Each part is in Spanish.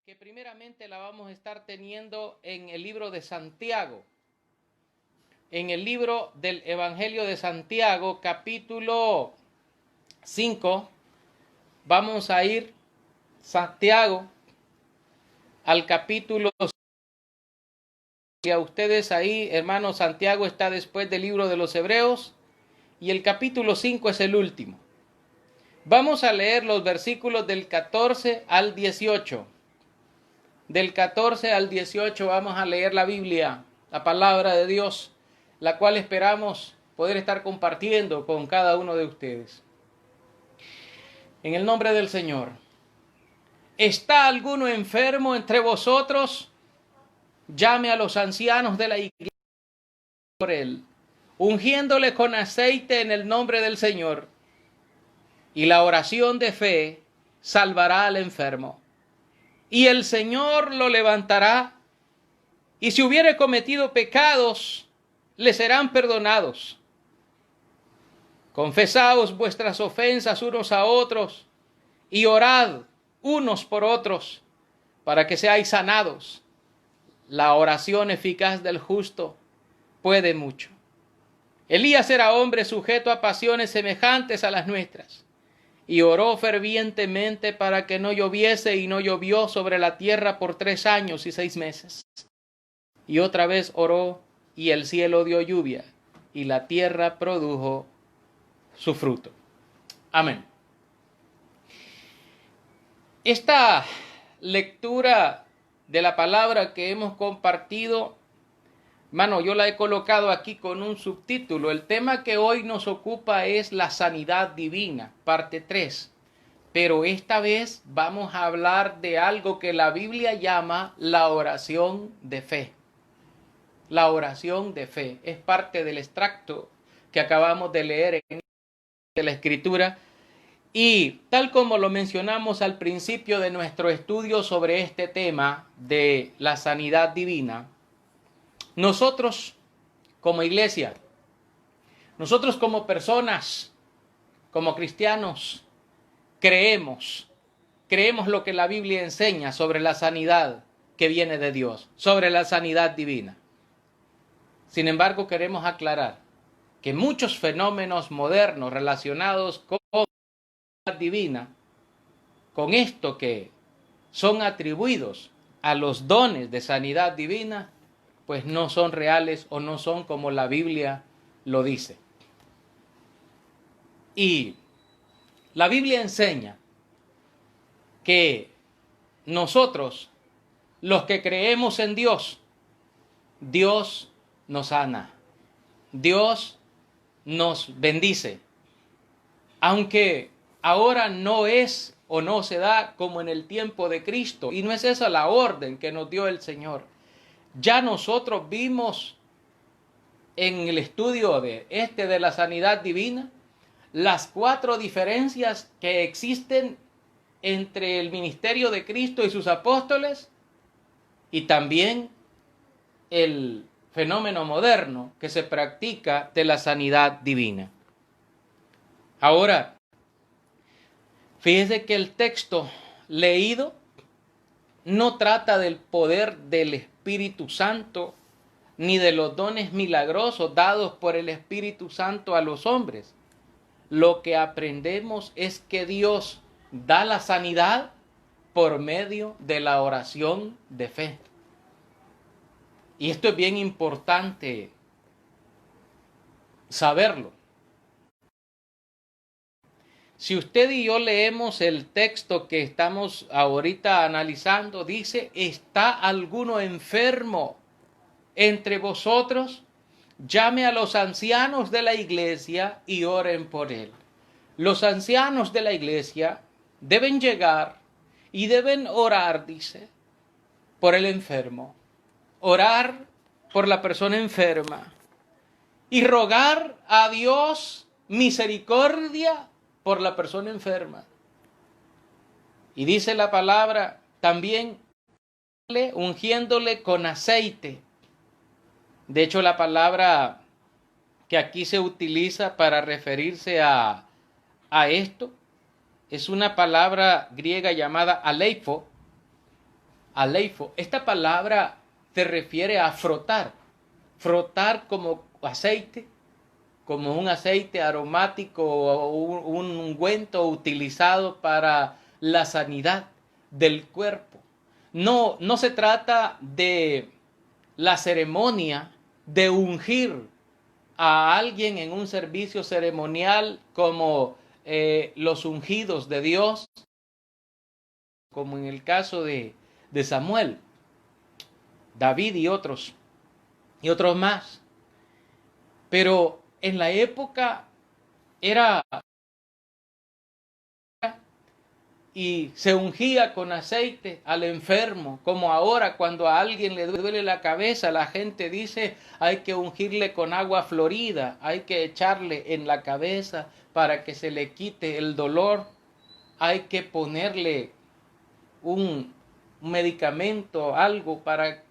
que primeramente la vamos a estar teniendo en el libro de Santiago. En el libro del Evangelio de Santiago, capítulo 5, vamos a ir, Santiago, al capítulo 5. Y a ustedes ahí, hermanos, Santiago está después del libro de los Hebreos y el capítulo 5 es el último. Vamos a leer los versículos del 14 al 18. Del 14 al 18 vamos a leer la Biblia, la palabra de Dios, la cual esperamos poder estar compartiendo con cada uno de ustedes. En el nombre del Señor. ¿Está alguno enfermo entre vosotros? Llame a los ancianos de la iglesia por él, ungiéndole con aceite en el nombre del Señor. Y la oración de fe salvará al enfermo. Y el Señor lo levantará, y si hubiere cometido pecados, le serán perdonados. Confesaos vuestras ofensas unos a otros, y orad unos por otros, para que seáis sanados. La oración eficaz del justo puede mucho. Elías era hombre sujeto a pasiones semejantes a las nuestras, y oró fervientemente para que no lloviese, y no llovió sobre la tierra por 3 años y 6 meses. Y otra vez oró, y el cielo dio lluvia, y la tierra produjo su fruto. Amén. Esta lectura de la palabra que hemos compartido, hermano, yo la he colocado aquí con un subtítulo. El tema que hoy nos ocupa es la sanidad divina, parte 3. Pero esta vez vamos a hablar de algo que la Biblia llama la oración de fe. La oración de fe es parte del extracto que acabamos de leer en la Escritura. Y tal como lo mencionamos al principio de nuestro estudio sobre este tema de la sanidad divina, nosotros como iglesia, nosotros como personas, como cristianos, creemos lo que la Biblia enseña sobre la sanidad que viene de Dios, sobre la sanidad divina. Sin embargo, queremos aclarar que muchos fenómenos modernos relacionados con la sanidad divina, con esto que son atribuidos a los dones de sanidad divina, pues no son reales o no son como la Biblia lo dice. Y la Biblia enseña que nosotros, los que creemos en Dios, Dios nos sana, Dios nos bendice, aunque ahora no es o no se da como en el tiempo de Cristo, y no es esa la orden que nos dio el Señor. Ya nosotros vimos en el estudio de la sanidad divina las 4 diferencias que existen entre el ministerio de Cristo y sus apóstoles y también el fenómeno moderno que se practica de la sanidad divina. Ahora, fíjese que el texto leído no trata del poder del Espíritu Santo ni de los dones milagrosos dados por el Espíritu Santo a los hombres. Lo que aprendemos es que Dios da la sanidad por medio de la oración de fe. Y esto es bien importante saberlo. Si usted y yo leemos el texto que estamos ahorita analizando, dice, ¿está alguno enfermo entre vosotros? Llame a los ancianos de la iglesia y oren por él. Los ancianos de la iglesia deben llegar y deben orar, dice, por el enfermo. Orar por la persona enferma y rogar a Dios misericordia por la persona enferma. Y dice la palabra también ungiéndole con aceite. De hecho, la palabra que aquí se utiliza para referirse a esto es una palabra griega llamada aleipho, aleifo. Esta palabra se refiere a frotar. Frotar como aceite, como un aceite aromático o un ungüento utilizado para la sanidad del cuerpo. No se trata de la ceremonia de ungir a alguien en un servicio ceremonial como los ungidos de Dios, como en el caso de Samuel, David y otros más. Pero en la época era y se ungía con aceite al enfermo, como ahora cuando a alguien le duele la cabeza, la gente dice hay que ungirle con agua florida, hay que echarle en la cabeza para que se le quite el dolor, hay que ponerle un medicamento, algo para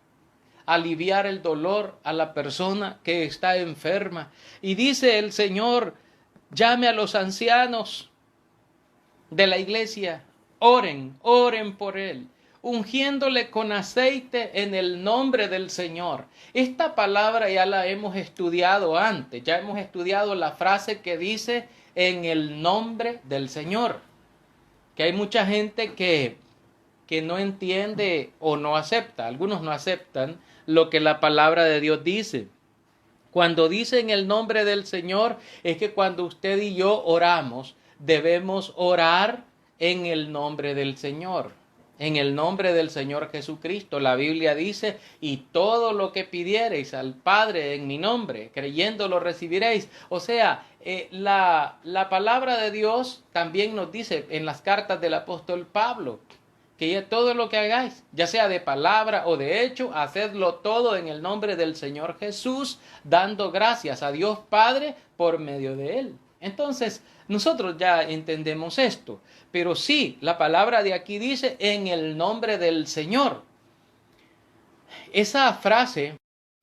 aliviar el dolor a la persona que está enferma. Y dice el Señor, llame a los ancianos de la iglesia, oren por él, ungiéndole con aceite en el nombre del Señor. Esta palabra ya la hemos estudiado antes, ya hemos estudiado la frase que dice en el nombre del Señor, que hay mucha gente que no entiende o no acepta, algunos no aceptan lo que la palabra de Dios dice. Cuando dice en el nombre del Señor, es que cuando usted y yo oramos, debemos orar en el nombre del Señor, en el nombre del Señor Jesucristo. La Biblia dice, y todo lo que pidiereis al Padre en mi nombre, creyendo lo recibiréis. O sea, la palabra de Dios también nos dice en las cartas del apóstol Pablo, que ya todo lo que hagáis, ya sea de palabra o de hecho, hacedlo todo en el nombre del Señor Jesús, dando gracias a Dios Padre por medio de Él. Entonces, nosotros ya entendemos esto, pero sí, la palabra de aquí dice en el nombre del Señor. Esa frase,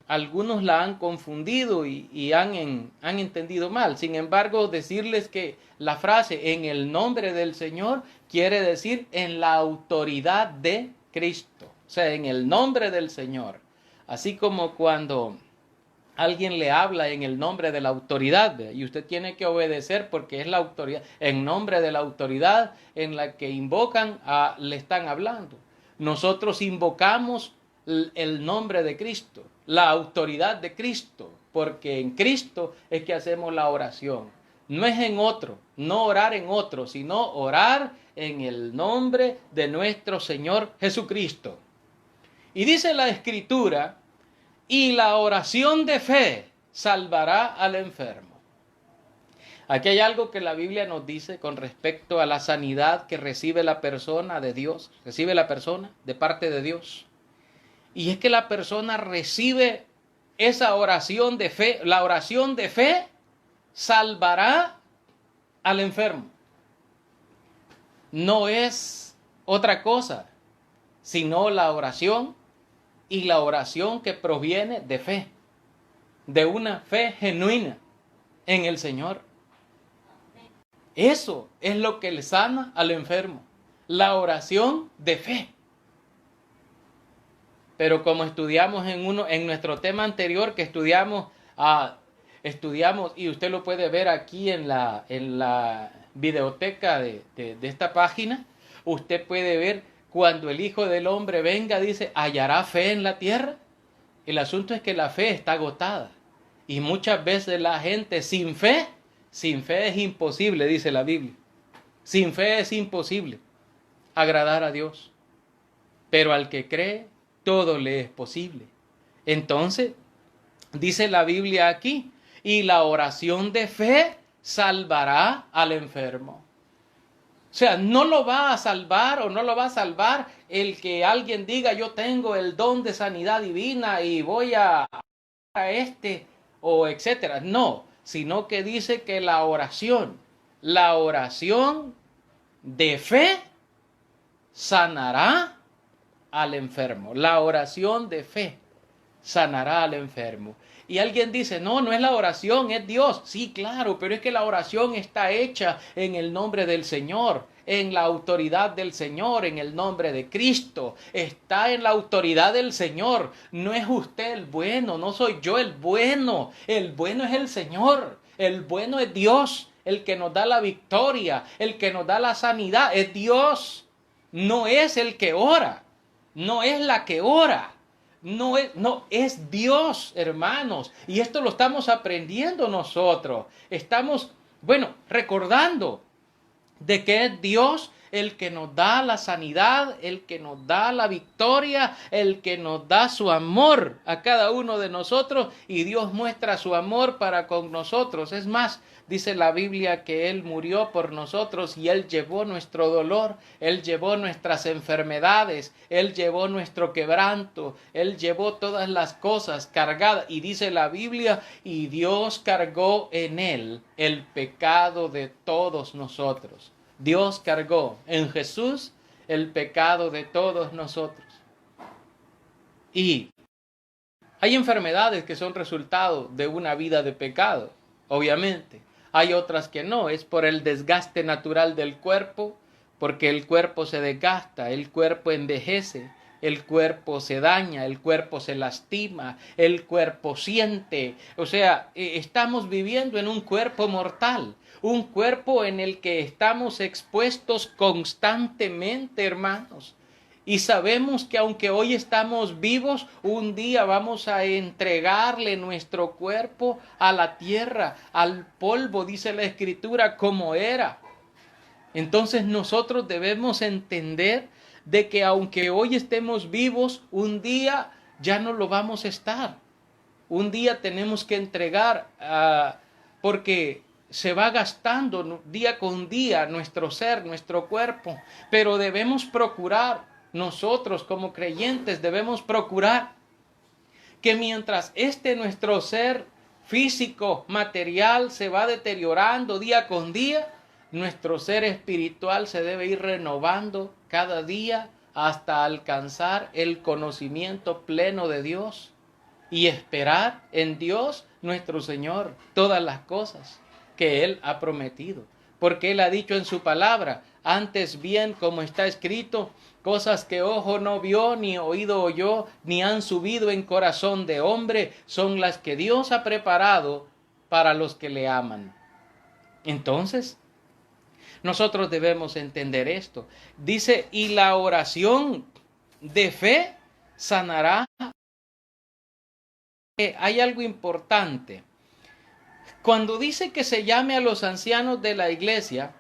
algunos la han confundido y han entendido mal. Sin embargo, decirles que la frase en el nombre del Señor quiere decir en la autoridad de Cristo. O sea, en el nombre del Señor. Así como cuando alguien le habla en el nombre de la autoridad, ¿ve? Y usted tiene que obedecer porque es la autoridad, en nombre de la autoridad en la que invocan, le están hablando. Nosotros invocamos el nombre de Cristo, la autoridad de Cristo, porque en Cristo es que hacemos la oración. No es en otro, no orar en otro, sino orar en el nombre de nuestro Señor Jesucristo. Y dice la Escritura, y la oración de fe salvará al enfermo. Aquí hay algo que la Biblia nos dice con respecto a la sanidad que recibe la persona de Dios, recibe la persona de parte de Dios. Y es que la persona recibe esa oración de fe. La oración de fe salvará al enfermo. No es otra cosa, sino la oración, y la oración que proviene de fe, de una fe genuina en el Señor. Eso es lo que le sana al enfermo, la oración de fe. Pero como estudiamos en nuestro tema anterior que estudiamos, y usted lo puede ver aquí en la videoteca de esta página, usted puede ver cuando el Hijo del Hombre venga, dice, ¿hallará fe en la tierra? El asunto es que la fe está agotada. Y muchas veces la gente sin fe es imposible, dice la Biblia. Sin fe es imposible agradar a Dios. Pero al que cree, todo le es posible. Entonces, dice la Biblia aquí, y la oración de fe salvará al enfermo. O sea, no lo va a salvar o no lo va a salvar el que alguien diga yo tengo el don de sanidad divina y voy a o etcétera. No, sino que dice que la oración de fe sanará al enfermo. La oración de fe sanará al enfermo. Y alguien dice, no, no es la oración, es Dios. Sí, claro, pero es que la oración está hecha en el nombre del Señor, en la autoridad del Señor, en el nombre de Cristo. Está en la autoridad del Señor. No es usted el bueno, no soy yo el bueno. El bueno es el Señor. El bueno es Dios, el que nos da la victoria, el que nos da la sanidad. Es Dios. No es el que ora, no es la que ora. No, es Dios, hermanos. Y esto lo estamos aprendiendo nosotros. Estamos, recordando de que es Dios el que nos da la sanidad, el que nos da la victoria, el que nos da su amor a cada uno de nosotros, y Dios muestra su amor para con nosotros. Es más, dice la Biblia que Él murió por nosotros y Él llevó nuestro dolor, Él llevó nuestras enfermedades, Él llevó nuestro quebranto, Él llevó todas las cosas cargadas. Y dice la Biblia, y Dios cargó en Él el pecado de todos nosotros. Dios cargó en Jesús el pecado de todos nosotros. Y hay enfermedades que son resultado de una vida de pecado, obviamente. Hay otras que no, es por el desgaste natural del cuerpo, porque el cuerpo se desgasta, el cuerpo envejece, el cuerpo se daña, el cuerpo se lastima, el cuerpo siente. O sea, estamos viviendo en un cuerpo mortal, un cuerpo en el que estamos expuestos constantemente, hermanos. Y sabemos que aunque hoy estamos vivos, un día vamos a entregarle nuestro cuerpo a la tierra, al polvo, dice la Escritura, como era. Entonces nosotros debemos entender de que aunque hoy estemos vivos, un día ya no lo vamos a estar. Un día tenemos que entregar, porque se va gastando día con día nuestro ser, nuestro cuerpo. Pero debemos procurar, nosotros como creyentes debemos procurar que mientras nuestro ser físico, material, se va deteriorando día con día, nuestro ser espiritual se debe ir renovando cada día hasta alcanzar el conocimiento pleno de Dios y esperar en Dios nuestro Señor todas las cosas que Él ha prometido. Porque Él ha dicho en su palabra, antes bien, como está escrito, cosas que ojo no vio, ni oído oyó, ni han subido en corazón de hombre, son las que Dios ha preparado para los que le aman. Entonces, nosotros debemos entender esto. Dice, y la oración de fe sanará. Hay algo importante. Cuando dice que se llame a los ancianos de la iglesia,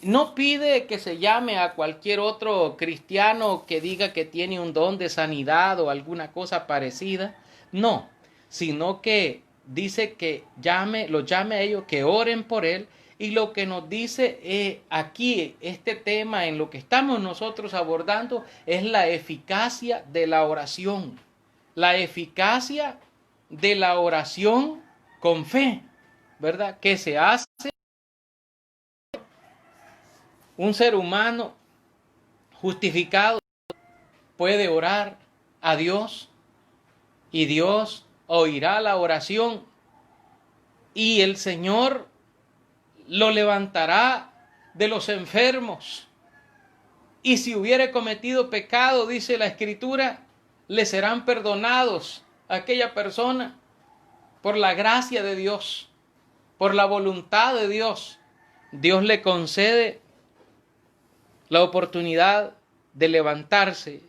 no pide que se llame a cualquier otro cristiano que diga que tiene un don de sanidad o alguna cosa parecida. No, sino que dice que los llame a ellos, que oren por él. Y lo que nos dice aquí, este tema en lo que estamos nosotros abordando, es la eficacia de la oración. La eficacia de la oración con fe, ¿verdad? Que se hace un ser humano justificado puede orar a Dios y Dios oirá la oración y el Señor lo levantará de los enfermos. Y si hubiere cometido pecado, dice la Escritura, le serán perdonados a aquella persona por la gracia de Dios, por la voluntad de Dios. Dios le concede la oportunidad de levantarse.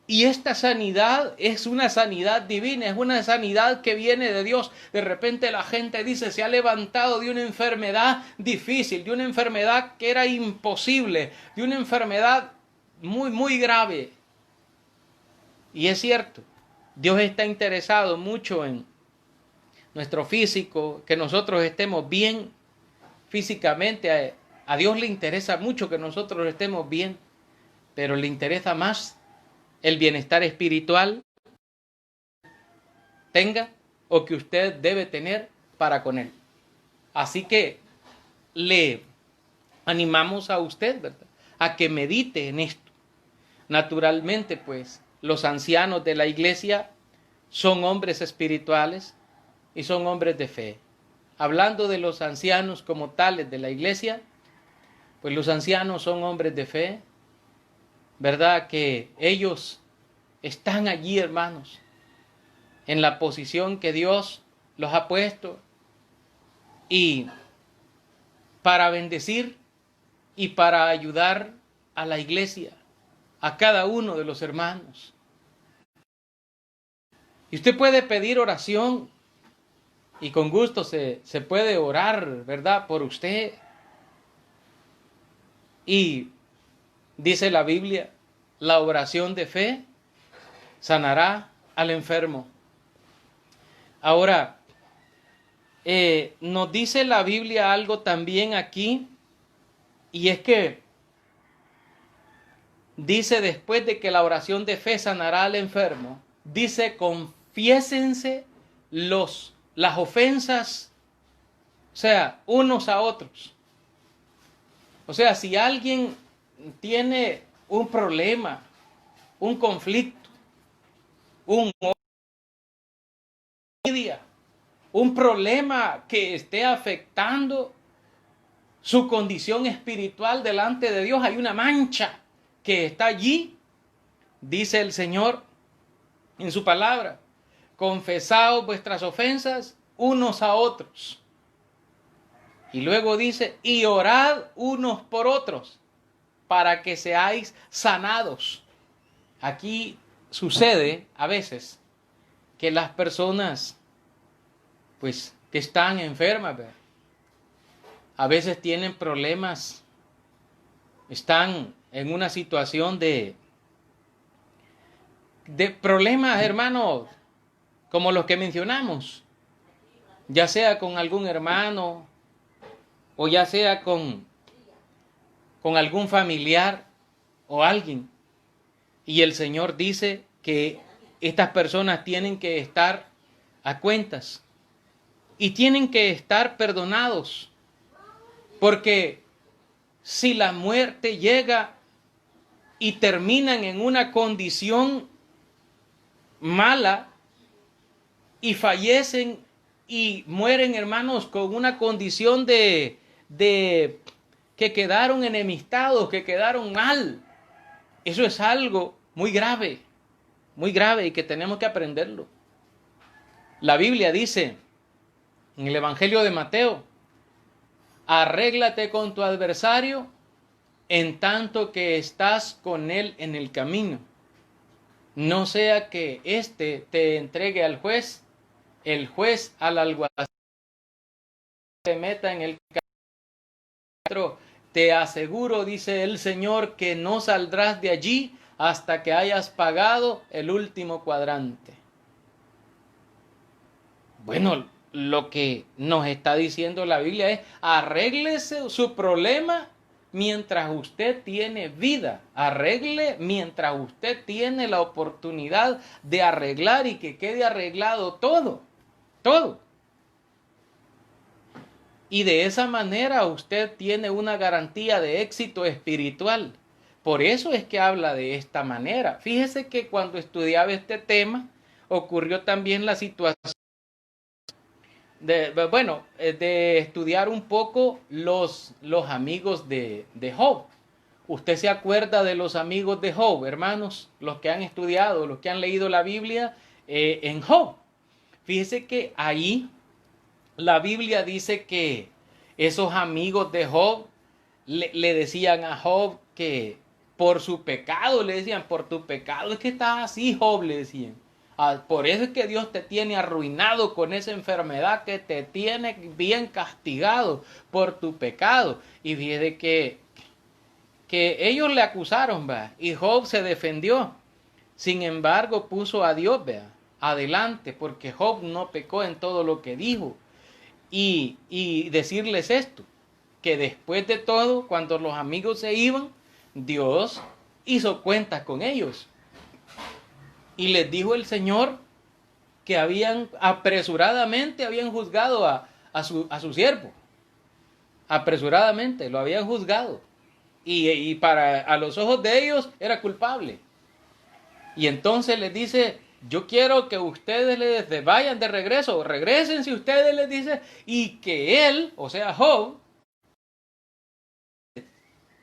Y esta sanidad es una sanidad divina, es una sanidad que viene de Dios. De repente la gente dice, se ha levantado de una enfermedad difícil, de una enfermedad que era imposible, de una enfermedad muy, muy grave. Y es cierto, Dios está interesado mucho en nuestro físico, que nosotros estemos bien físicamente. A Dios le interesa mucho que nosotros estemos bien, pero le interesa más el bienestar espiritual tenga o que usted debe tener para con él. Así que le animamos a usted, ¿verdad?, a que medite en esto. Naturalmente, pues, los ancianos de la iglesia son hombres espirituales, y son hombres de fe. Hablando de los ancianos como tales de la iglesia, pues los ancianos son hombres de fe, ¿verdad? Que ellos están allí, hermanos, en la posición que Dios los ha puesto y para bendecir y para ayudar a la iglesia, a cada uno de los hermanos. Y usted puede pedir oración y con gusto se puede orar, ¿verdad? Por usted. Y dice la Biblia, la oración de fe sanará al enfermo. Ahora, nos dice la Biblia algo también aquí, y es que dice después de que la oración de fe sanará al enfermo, dice confiésense las ofensas, o sea, unos a otros. O sea, si alguien tiene un problema, un conflicto, un problema que esté afectando su condición espiritual delante de Dios, hay una mancha que está allí, dice el Señor en su palabra, confesaos vuestras ofensas unos a otros. Y luego dice, y orad unos por otros para que seáis sanados. Aquí sucede a veces que las personas, pues, que están enfermas, ¿verdad? A veces tienen problemas, están en una situación de problemas, hermanos, como los que mencionamos, ya sea con algún hermano o ya sea con algún familiar o alguien. Y el Señor dice que estas personas tienen que estar a cuentas y tienen que estar perdonados, porque si la muerte llega y terminan en una condición mala y fallecen y mueren, hermanos, con una condición de que quedaron enemistados, que quedaron mal, eso es algo muy grave y que tenemos que aprenderlo. La Biblia dice en el Evangelio de Mateo, arréglate con tu adversario en tanto que estás con él en el camino. No sea que éste te entregue al juez, el juez al alguacil, te meta en el camino. Te aseguro, dice el Señor, que no saldrás de allí hasta que hayas pagado el último cuadrante. Bueno, lo que nos está diciendo la Biblia es, arréglese su problema mientras usted tiene vida. Arregle mientras usted tiene la oportunidad de arreglar y que quede arreglado todo. Y de esa manera usted tiene una garantía de éxito espiritual. Por eso es que habla de esta manera. Fíjese que cuando estudiaba este tema, ocurrió también la situación de estudiar un poco los amigos de Job. Usted se acuerda de los amigos de Job, hermanos, los que han estudiado, los que han leído la Biblia en Job. Fíjese que ahí la Biblia dice que esos amigos de Job le decían a Job que por su pecado, le decían, por tu pecado es que estás así, Job, le decían. Por eso es que Dios te tiene arruinado con esa enfermedad, que te tiene bien castigado por tu pecado. Y fíjate que ellos le acusaron, ¿verdad? Y Job se defendió. Sin embargo, puso a Dios, ¿verdad?, adelante, porque Job no pecó en todo lo que dijo. Y decirles esto, que después de todo, cuando los amigos se iban, Dios hizo cuentas con ellos. Y les dijo el Señor que apresuradamente habían juzgado a su siervo. Apresuradamente lo habían juzgado. Y a los ojos de ellos era culpable. Y entonces les dice yo quiero que ustedes les vayan de regreso, regresen si ustedes les dicen, y que él, o sea, Job,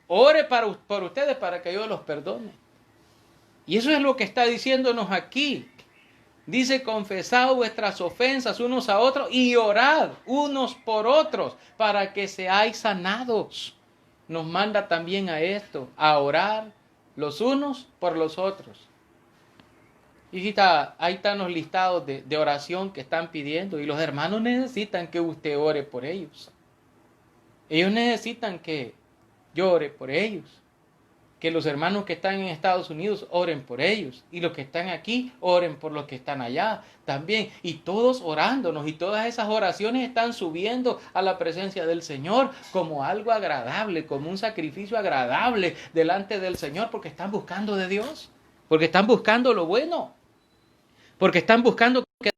ore por ustedes para que yo los perdone. Y eso es lo que está diciéndonos aquí. Dice, confesad vuestras ofensas unos a otros y orad unos por otros para que seáis sanados. Nos manda también a esto, a orar los unos por los otros. Y ahí están los listados de oración que están pidiendo. Y los hermanos necesitan que usted ore por ellos. Ellos necesitan que yo ore por ellos. Que los hermanos que están en Estados Unidos oren por ellos. Y los que están aquí oren por los que están allá también. Y todos orándonos. Y todas esas oraciones están subiendo a la presencia del Señor como algo agradable, como un sacrificio agradable delante del Señor. Porque están buscando de Dios. Porque están buscando lo bueno. Porque están buscando que...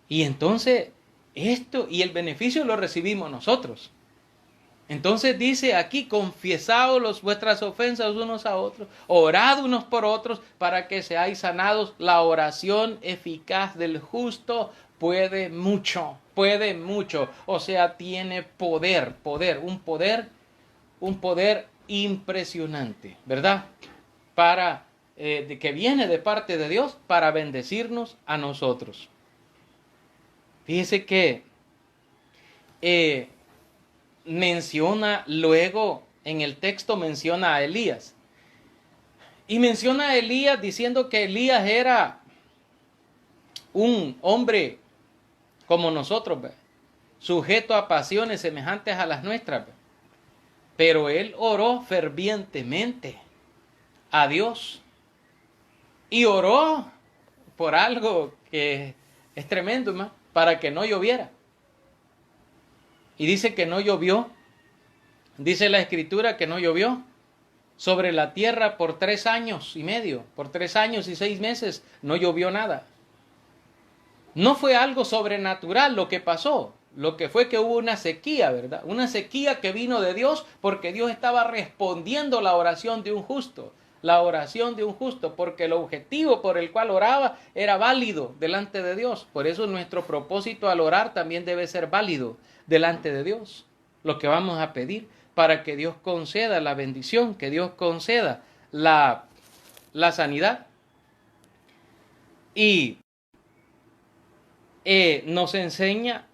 Y entonces esto y el beneficio lo recibimos nosotros. Entonces dice aquí, confiesaos vuestras ofensas unos a otros, orad unos por otros para que seáis sanados. La oración eficaz del justo puede mucho. O sea, tiene un poder impresionante, ¿verdad? Que viene de parte de Dios para bendecirnos a nosotros. Fíjese que menciona luego, en el texto menciona a Elías. Y menciona a Elías diciendo que Elías era un hombre como nosotros, ¿ve? Sujeto a pasiones semejantes a las nuestras, ¿ve? Pero él oró fervientemente a Dios. Y oró por algo que es tremendo, ¿no? Para que no lloviera. Y dice que no llovió. Dice la Escritura que no llovió sobre la tierra por 3 años y medio. Por 3 años y 6 meses no llovió nada. No fue algo sobrenatural lo que pasó. Lo que fue que hubo una sequía, ¿verdad? Una sequía que vino de Dios porque Dios estaba respondiendo la oración de un justo. La oración de un justo, porque el objetivo por el cual oraba era válido delante de Dios. Por eso nuestro propósito al orar también debe ser válido delante de Dios. Lo que vamos a pedir para que Dios conceda la bendición, que Dios conceda la sanidad. Y nos enseña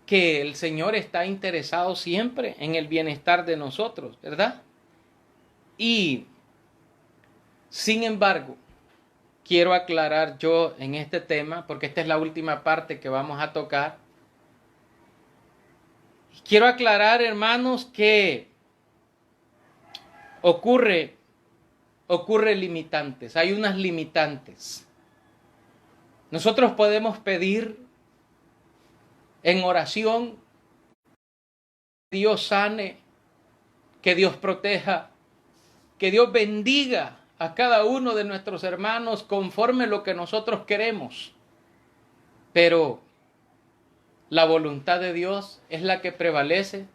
que el Señor está interesado siempre en el bienestar de nosotros, ¿verdad? Y sin embargo, quiero aclarar yo en este tema, porque esta es la última parte que vamos a tocar. Quiero aclarar, hermanos, que ocurre limitantes, hay unas limitantes. Nosotros podemos pedir en oración que Dios sane, que Dios proteja, que Dios bendiga a cada uno de nuestros hermanos conforme lo que nosotros queremos. Pero la voluntad de Dios es la que prevalece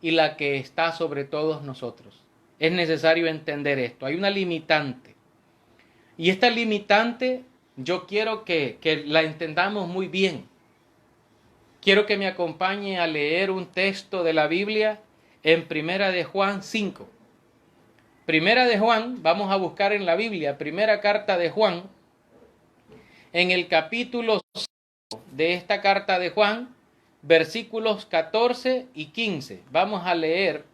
y la que está sobre todos nosotros. Es necesario entender esto. Hay una limitante. Y esta limitante yo quiero que la entendamos muy bien. Quiero que me acompañe a leer un texto de la Biblia en Primera de Juan 5. Primera de Juan, vamos a buscar en la Biblia, primera carta de Juan, en el capítulo 5 de esta carta de Juan, versículos 14 y 15. Vamos a leer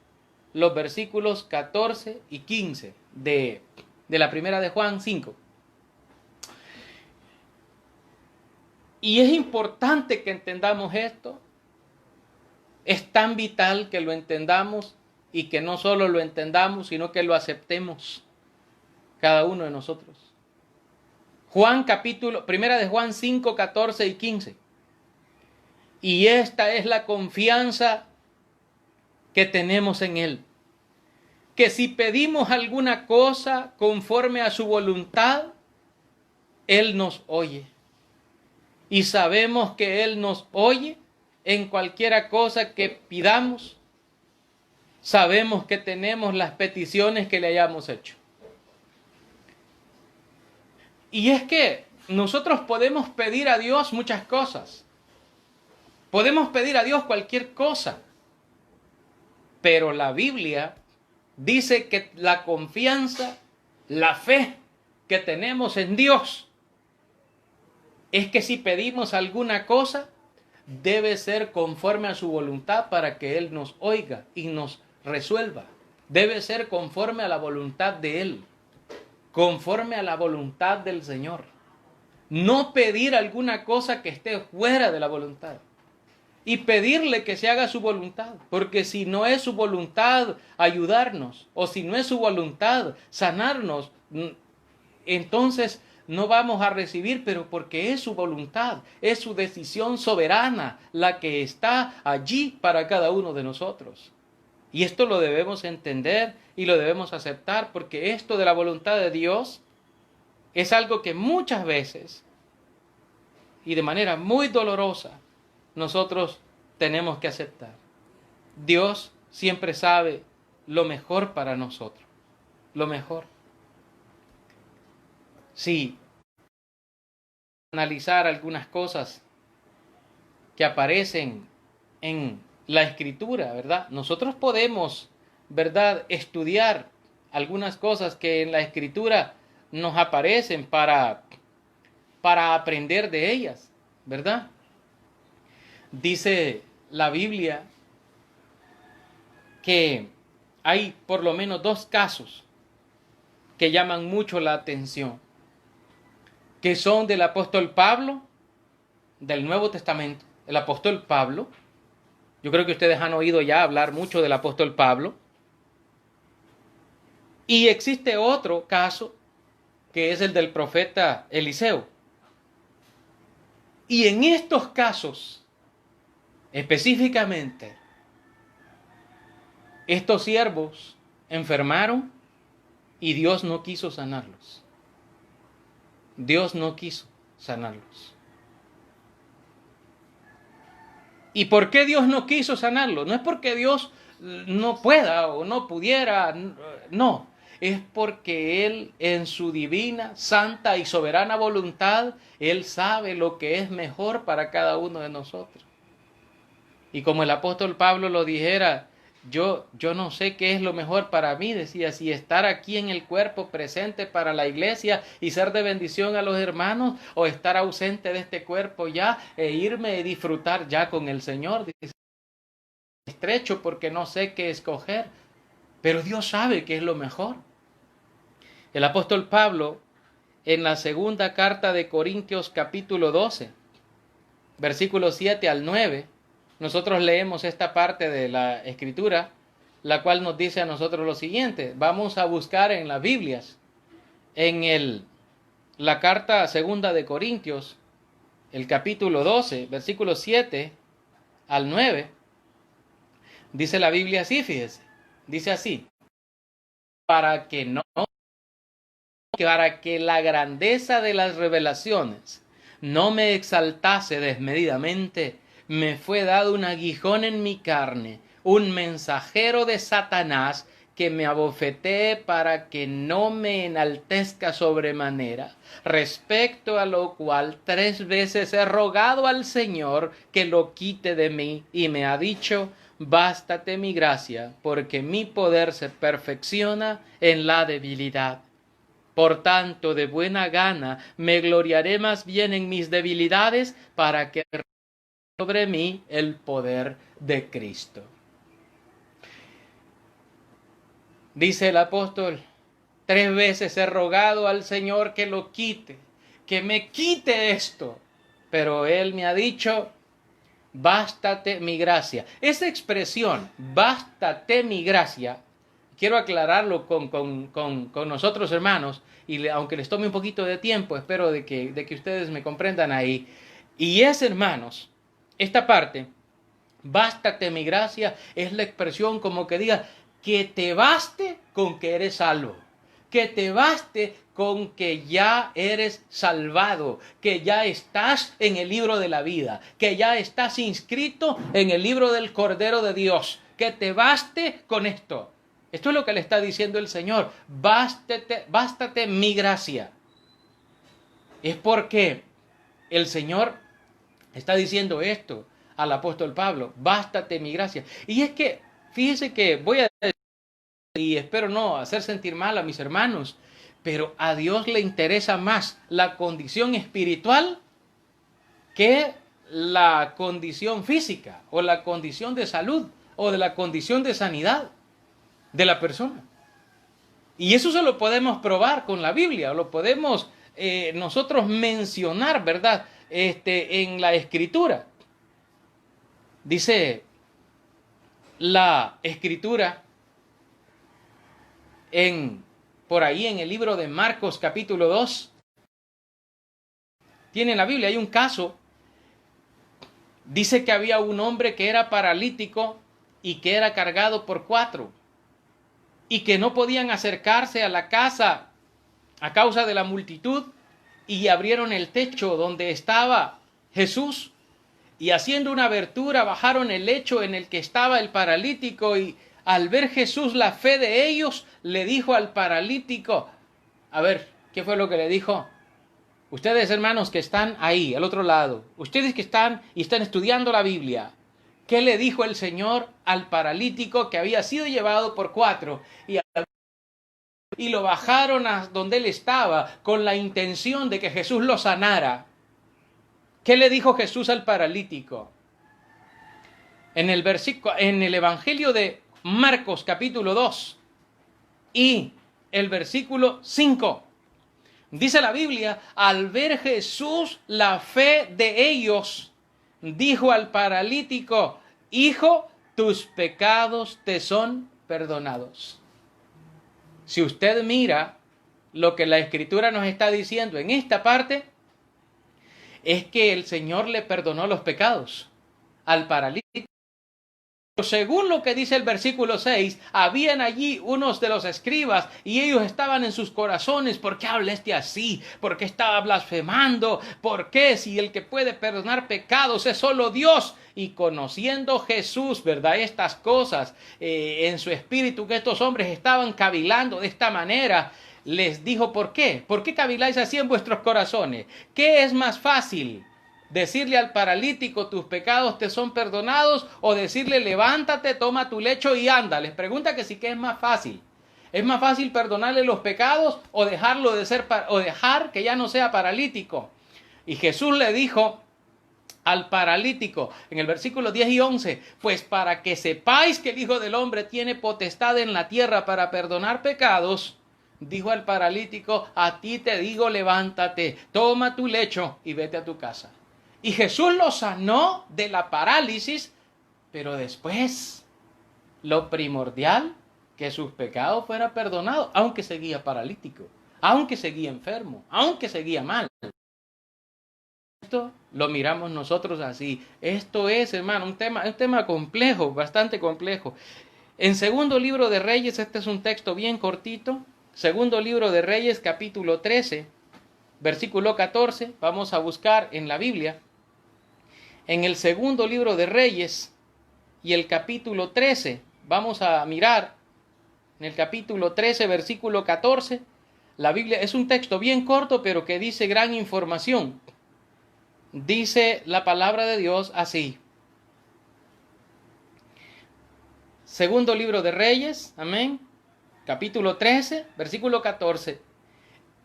los versículos 14 y 15 de la primera de Juan 5. Y es importante que entendamos esto. Es tan vital que lo entendamos y que no solo lo entendamos, sino que lo aceptemos cada uno de nosotros. Primera de Juan 5, 14 y 15. Y esta es la confianza que tenemos en Él. Que si pedimos alguna cosa conforme a su voluntad, Él nos oye. Y sabemos que Él nos oye en cualquiera cosa que pidamos. Sabemos que tenemos las peticiones que le hayamos hecho. Y es que nosotros podemos pedir a Dios muchas cosas. Podemos pedir a Dios cualquier cosa. Pero la Biblia dice que la confianza, la fe que tenemos en Dios, es que si pedimos alguna cosa, debe ser conforme a su voluntad para que Él nos oiga y nos resuelva. Debe ser conforme a la voluntad de Él, conforme a la voluntad del Señor. No pedir alguna cosa que esté fuera de la voluntad. Y pedirle que se haga su voluntad, porque si no es su voluntad ayudarnos, o si no es su voluntad sanarnos, entonces no vamos a recibir, pero porque es su voluntad, es su decisión soberana la que está allí para cada uno de nosotros. Y esto lo debemos entender y lo debemos aceptar, porque esto de la voluntad de Dios es algo que muchas veces y de manera muy dolorosa nosotros tenemos que aceptar. Dios siempre sabe lo mejor para nosotros, lo mejor. Sí, analizar algunas cosas que aparecen en la Escritura, ¿verdad? Nosotros podemos, ¿verdad?, estudiar algunas cosas que en la Escritura nos aparecen para aprender de ellas, ¿verdad? Dice la Biblia que hay por lo menos 2 casos que llaman mucho la atención, que son del apóstol Pablo, del Nuevo Testamento. El apóstol Pablo, yo creo que ustedes han oído ya hablar mucho del apóstol Pablo. Y existe otro caso, que es el del profeta Eliseo. Y en estos casos, específicamente, estos siervos enfermaron y Dios no quiso sanarlos. Dios no quiso sanarlos. ¿Y por qué Dios no quiso sanarlos? No es porque Dios no pueda o no pudiera, no. Es porque Él, en su divina, santa y soberana voluntad, Él sabe lo que es mejor para cada uno de nosotros. Y como el apóstol Pablo lo dijera, yo no sé qué es lo mejor para mí, decía, si estar aquí en el cuerpo presente para la iglesia y ser de bendición a los hermanos, o estar ausente de este cuerpo ya e irme y disfrutar ya con el Señor. Dice, estrecho porque no sé qué escoger, pero Dios sabe qué es lo mejor. El apóstol Pablo, en la segunda carta de Corintios capítulo 12, versículos 7 al 9, nosotros leemos esta parte de la Escritura, la cual nos dice a nosotros lo siguiente. Vamos a buscar en las Biblias, en la carta segunda de Corintios, el capítulo 12, versículos 7 al 9, dice la Biblia así, fíjese, dice así, para que la grandeza de las revelaciones no me exaltase desmedidamente, me fue dado un aguijón en mi carne, un mensajero de Satanás que me abofetee para que no me enaltezca sobremanera, respecto a lo cual 3 veces he rogado al Señor que lo quite de mí, y me ha dicho, bástate mi gracia, porque mi poder se perfecciona en la debilidad. Por tanto, de buena gana me gloriaré más bien en mis debilidades, para que sobre mí el poder de Cristo. Dice el apóstol, 3 veces he rogado al Señor que lo quite, que me quite esto, pero Él me ha dicho, bástate mi gracia. Esa expresión, bástate mi gracia, quiero aclararlo con nosotros, hermanos, y aunque les tome un poquito de tiempo, espero de que ustedes me comprendan ahí. Y es, hermanos, esta parte, bástate mi gracia, es la expresión como que diga, que te baste con que eres salvo, que te baste con que ya eres salvado, que ya estás en el libro de la vida, que ya estás inscrito en el libro del Cordero de Dios, que te baste con esto. Esto es lo que le está diciendo el Señor, bástate mi gracia. Es porque el Señor está diciendo esto al apóstol Pablo: bástate mi gracia. Y es que, fíjese que voy a decir, y espero no hacer sentir mal a mis hermanos, pero a Dios le interesa más la condición espiritual que la condición física, o la condición de salud, o de la condición de sanidad de la persona. Y eso se lo podemos probar con la Biblia, lo podemos nosotros mencionar, ¿verdad? En la Escritura. Dice la Escritura por ahí en el libro de Marcos capítulo 2. Tiene la Biblia, hay un caso. Dice que había un hombre que era paralítico y que era cargado por 4 y que no podían acercarse a la casa a causa de la multitud, y abrieron el techo donde estaba Jesús, y haciendo una abertura bajaron el lecho en el que estaba el paralítico, y al ver Jesús la fe de ellos, le dijo al paralítico, a ver, ¿qué fue lo que le dijo? Ustedes, hermanos, que están ahí, al otro lado, ustedes que están estudiando la Biblia, ¿qué le dijo el Señor al paralítico que había sido llevado por 4 y lo bajaron a donde él estaba con la intención de que Jesús lo sanara? ¿Qué le dijo Jesús al paralítico? En el Evangelio de Marcos capítulo 2 y el versículo 5. Dice la Biblia: al ver Jesús la fe de ellos, dijo al paralítico: hijo, tus pecados te son perdonados. Si usted mira lo que la Escritura nos está diciendo en esta parte, es que el Señor le perdonó los pecados al paralítico. Según lo que dice el versículo 6, habían allí unos de los escribas y ellos estaban en sus corazones: ¿por qué habla este así? ¿Por qué estaba blasfemando? ¿Por qué, si el que puede perdonar pecados es solo Dios? Y conociendo Jesús, ¿verdad?, estas cosas en su espíritu, que estos hombres estaban cavilando de esta manera, les dijo: ¿por qué? ¿Por qué caviláis así en vuestros corazones? ¿Qué es más fácil? ¿Decirle al paralítico tus pecados te son perdonados, o decirle levántate, toma tu lecho y anda? Les pregunta que sí, ¿qué es más fácil? ¿Es más fácil perdonarle los pecados o dejarlo de ser o dejar que ya no sea paralítico? Y Jesús le dijo al paralítico en el versículo 10 y 11: pues para que sepáis que el Hijo del Hombre tiene potestad en la tierra para perdonar pecados, dijo al paralítico: a ti te digo, levántate, toma tu lecho y vete a tu casa. Y Jesús lo sanó de la parálisis, pero después, lo primordial, que sus pecados fueran perdonados, aunque seguía paralítico, aunque seguía enfermo, aunque seguía mal. Esto lo miramos nosotros así. Esto es, hermano, un tema complejo, bastante complejo. En Segundo Libro de Reyes, este es un texto bien cortito. Segundo Libro de Reyes, capítulo 13, versículo 14. Vamos a buscar en la Biblia. En el Segundo Libro de Reyes y el capítulo 13, vamos a mirar en el capítulo 13, versículo 14. La Biblia es un texto bien corto, pero que dice gran información. Dice la palabra de Dios así. Segundo Libro de Reyes, amén, capítulo 13, versículo 14.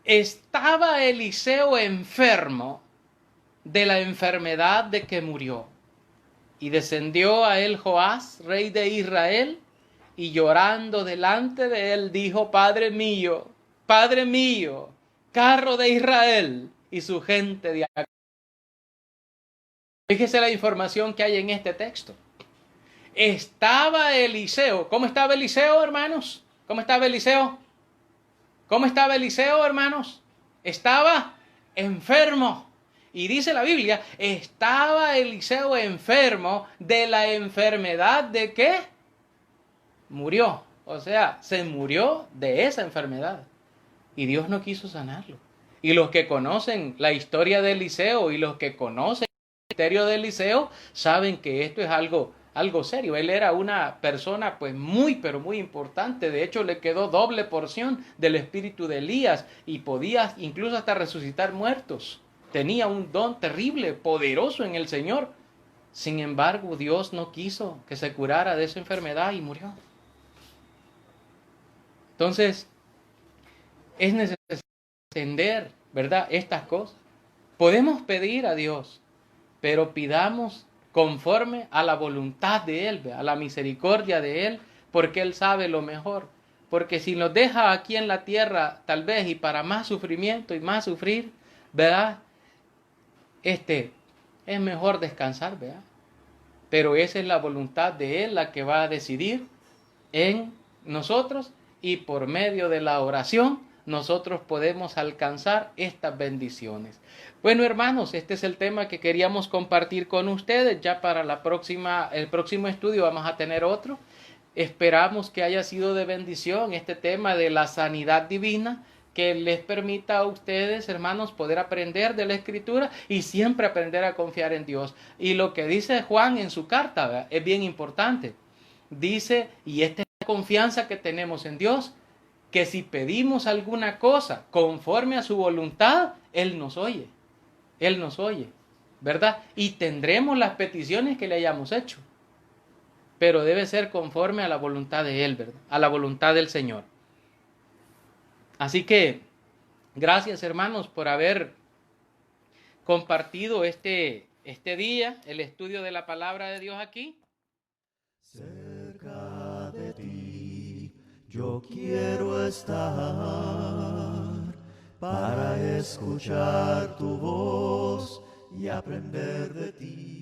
Estaba Eliseo enfermo de la enfermedad de que murió, y descendió a él Joás, rey de Israel, y llorando delante de él dijo: Padre mío, carro de Israel y su gente de acá. Fíjese la información que hay en este texto. Estaba Eliseo. ¿Cómo estaba Eliseo, hermanos? ¿Cómo estaba Eliseo? ¿Cómo estaba Eliseo, hermanos? Estaba enfermo. Y dice la Biblia: estaba Eliseo enfermo de la enfermedad de que murió. O sea, se murió de esa enfermedad. Y Dios no quiso sanarlo. Y los que conocen la historia de Eliseo y los que conocen el ministerio de Eliseo saben que esto es algo algo serio. Él era una persona pues muy, pero muy importante. De hecho, le quedó doble porción del espíritu de Elías y podía incluso hasta resucitar muertos. Tenía un don terrible, poderoso en el Señor. Sin embargo, Dios no quiso que se curara de esa enfermedad y murió. Entonces, es necesario entender, ¿verdad?, estas cosas. Podemos pedir a Dios, pero pidamos conforme a la voluntad de Él, a la misericordia de Él, porque Él sabe lo mejor. Porque si nos deja aquí en la tierra, tal vez, y para más sufrimiento y más sufrir, ¿verdad? Es mejor descansar, ¿verdad? Pero esa es la voluntad de Él la que va a decidir en nosotros, y por medio de la oración nosotros podemos alcanzar estas bendiciones. Bueno, hermanos, este es el tema que queríamos compartir con ustedes. Ya para el próximo estudio vamos a tener otro. Esperamos que haya sido de bendición este tema de la sanidad divina, que les permita a ustedes, hermanos, poder aprender de la Escritura y siempre aprender a confiar en Dios. Y lo que dice Juan en su carta, ¿verdad?, es bien importante. Dice, y esta es la confianza que tenemos en Dios, que si pedimos alguna cosa conforme a su voluntad, Él nos oye. Él nos oye, ¿verdad? Y tendremos las peticiones que le hayamos hecho. Pero debe ser conforme a la voluntad de Él, ¿verdad? A la voluntad del Señor. Así que, gracias, hermanos, por haber compartido este día, el estudio de la palabra de Dios aquí. Cerca de ti yo quiero estar para escuchar tu voz y aprender de ti.